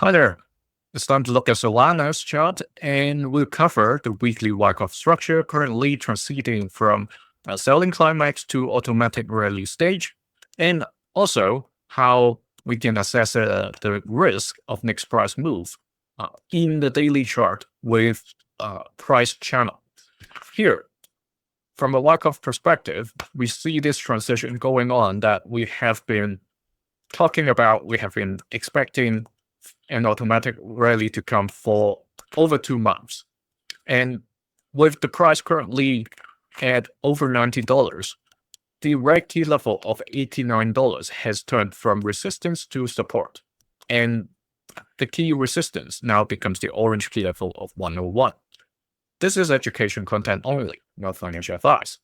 Hi there. It's time to look at Solana's chart, and we'll cover the weekly Wyckoff structure currently transiting from a selling climax to automatic rally stage, and also how we can assess the risk of next price move in the daily chart with price channel. Here, from a Wyckoff perspective, we see this transition going on that we have been talking about, we have been expecting an automatic rally to come for over 2 months. And with the price currently at over $90, the red key level of $89 has turned from resistance to support. And the key resistance now becomes the orange key level of 101. This is education content only, not financial advice.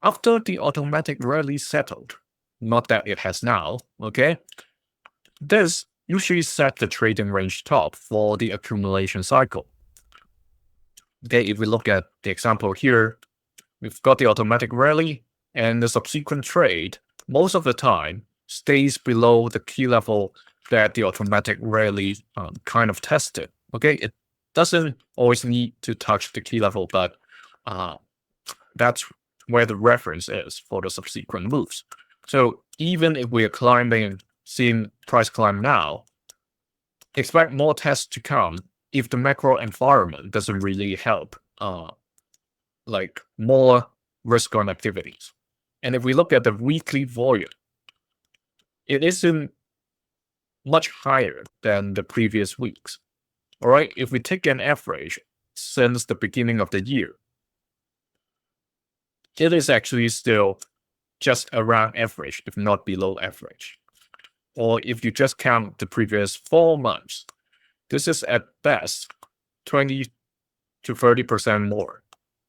After the automatic rally settled, not that it has now, okay, this usually set the trading range top for the accumulation cycle. Okay, if we look at the example here, we've got the automatic rally, and the subsequent trade, most of the time, stays below the key level that the automatic rally kind of tested. Okay, it doesn't always need to touch the key level, but that's where the reference is for the subsequent moves. So even if we are seeing price climb now, expect more tests to come if the macro environment doesn't really help, like more risk on activities. And if we look at the weekly volume, it isn't much higher than the previous weeks. All right, if we take an average since the beginning of the year, it is actually still just around average, if not below average. Or if you just count the previous 4 months, this is at best 20 to 30% more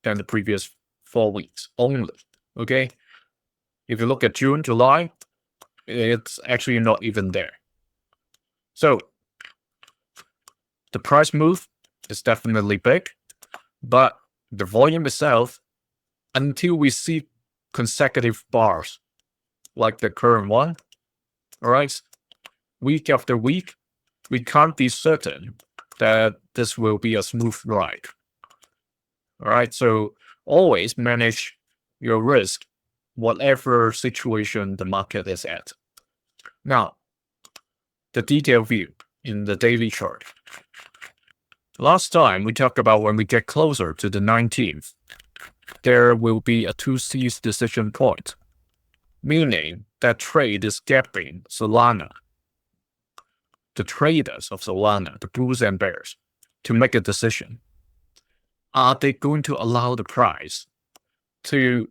than the previous 4 weeks only. Okay, if you look at June, July, it's actually not even there. So the price move is definitely big, but the volume itself, until we see consecutive bars like the current one, all right, week after week, we can't be certain that this will be a smooth ride. All right, so always manage your risk, whatever situation the market is at. Now, the detailed view in the daily chart. Last time we talked about when we get closer to the 19th, there will be a 2C's decision point, meaning that trade is gapping Solana, the traders of Solana, the bulls and bears, to make a decision. Are they going to allow the price to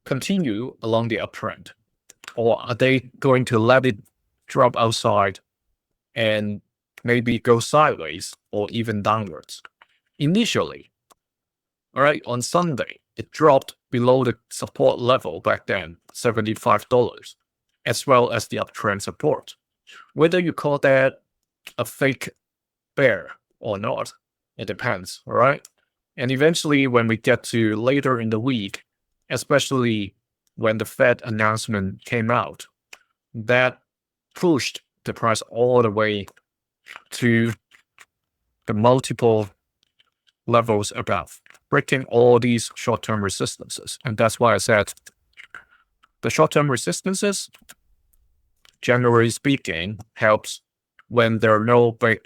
continue along the uptrend? Or are they going to let it drop outside and maybe go sideways or even downwards? Initially, all right, on Sunday, it dropped below the support level back then, $75, as well as the uptrend support. Whether you call that a fake bear or not, it depends, all right? And eventually, when we get to later in the week, especially when the Fed announcement came out, that pushed the price all the way to the multiple levels above, breaking all these short-term resistances. And that's why I said the short-term resistances, generally speaking, helps when there are no big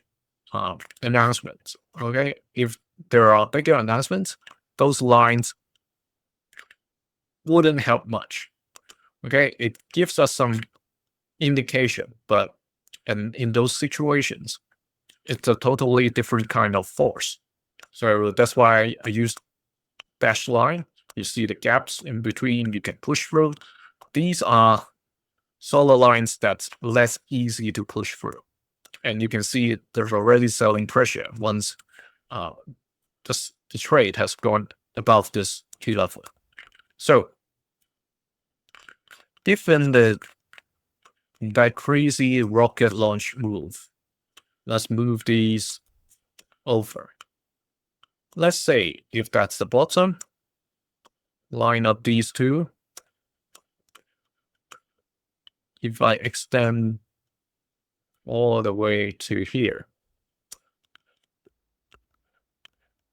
announcements. Okay, if there are bigger announcements, those lines wouldn't help much. Okay, it gives us some indication, but in those situations, it's a totally different kind of force. So that's why I use dashed line. You see the gaps in between, you can push through. These are solid lines that's less easy to push through. And you can see there's already selling pressure once the trade has gone above this key level. So given that crazy rocket launch move, let's move these over. Let's say if that's the bottom, line up these two. If I extend all the way to here.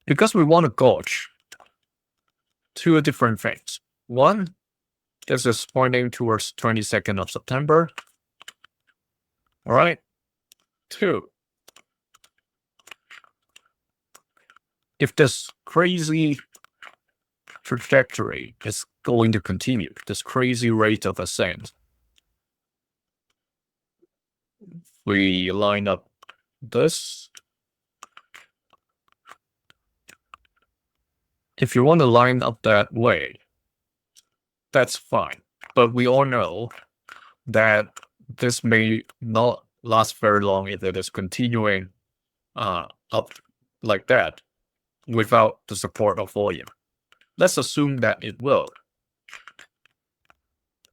Because we want to gauge two different things. One, this is pointing towards 22nd of September. All right. Two, if this crazy trajectory is going to continue, this crazy rate of ascent, we line up this. If you want to line up that way, that's fine. But we all know that this may not last very long if it is continuing up like that without the support of volume. Let's assume that it will.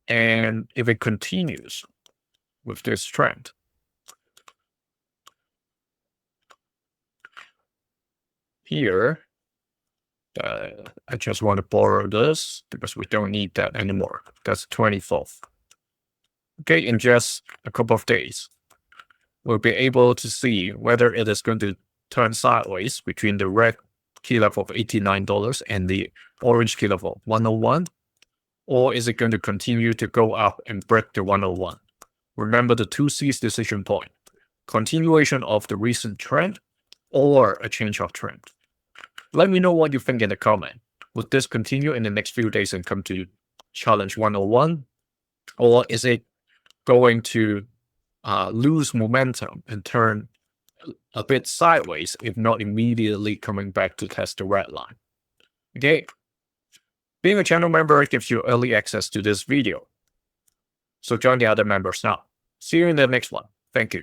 And if it continues with this trend, here, I just want to borrow this because we don't need that anymore. That's 24th. Okay, in just a couple of days, we'll be able to see whether it is going to turn sideways between the red key level of $89 and the orange key level of 101, or is it going to continue to go up and break the 101? Remember the 2C's decision point: continuation of the recent trend or a change of trend. Let me know what you think in the comment. Would this continue in the next few days and come to challenge 101? Or is it going to lose momentum and turn a bit sideways, if not immediately coming back to test the red line? Okay. Being a channel member gives you early access to this video. So join the other members now. See you in the next one. Thank you.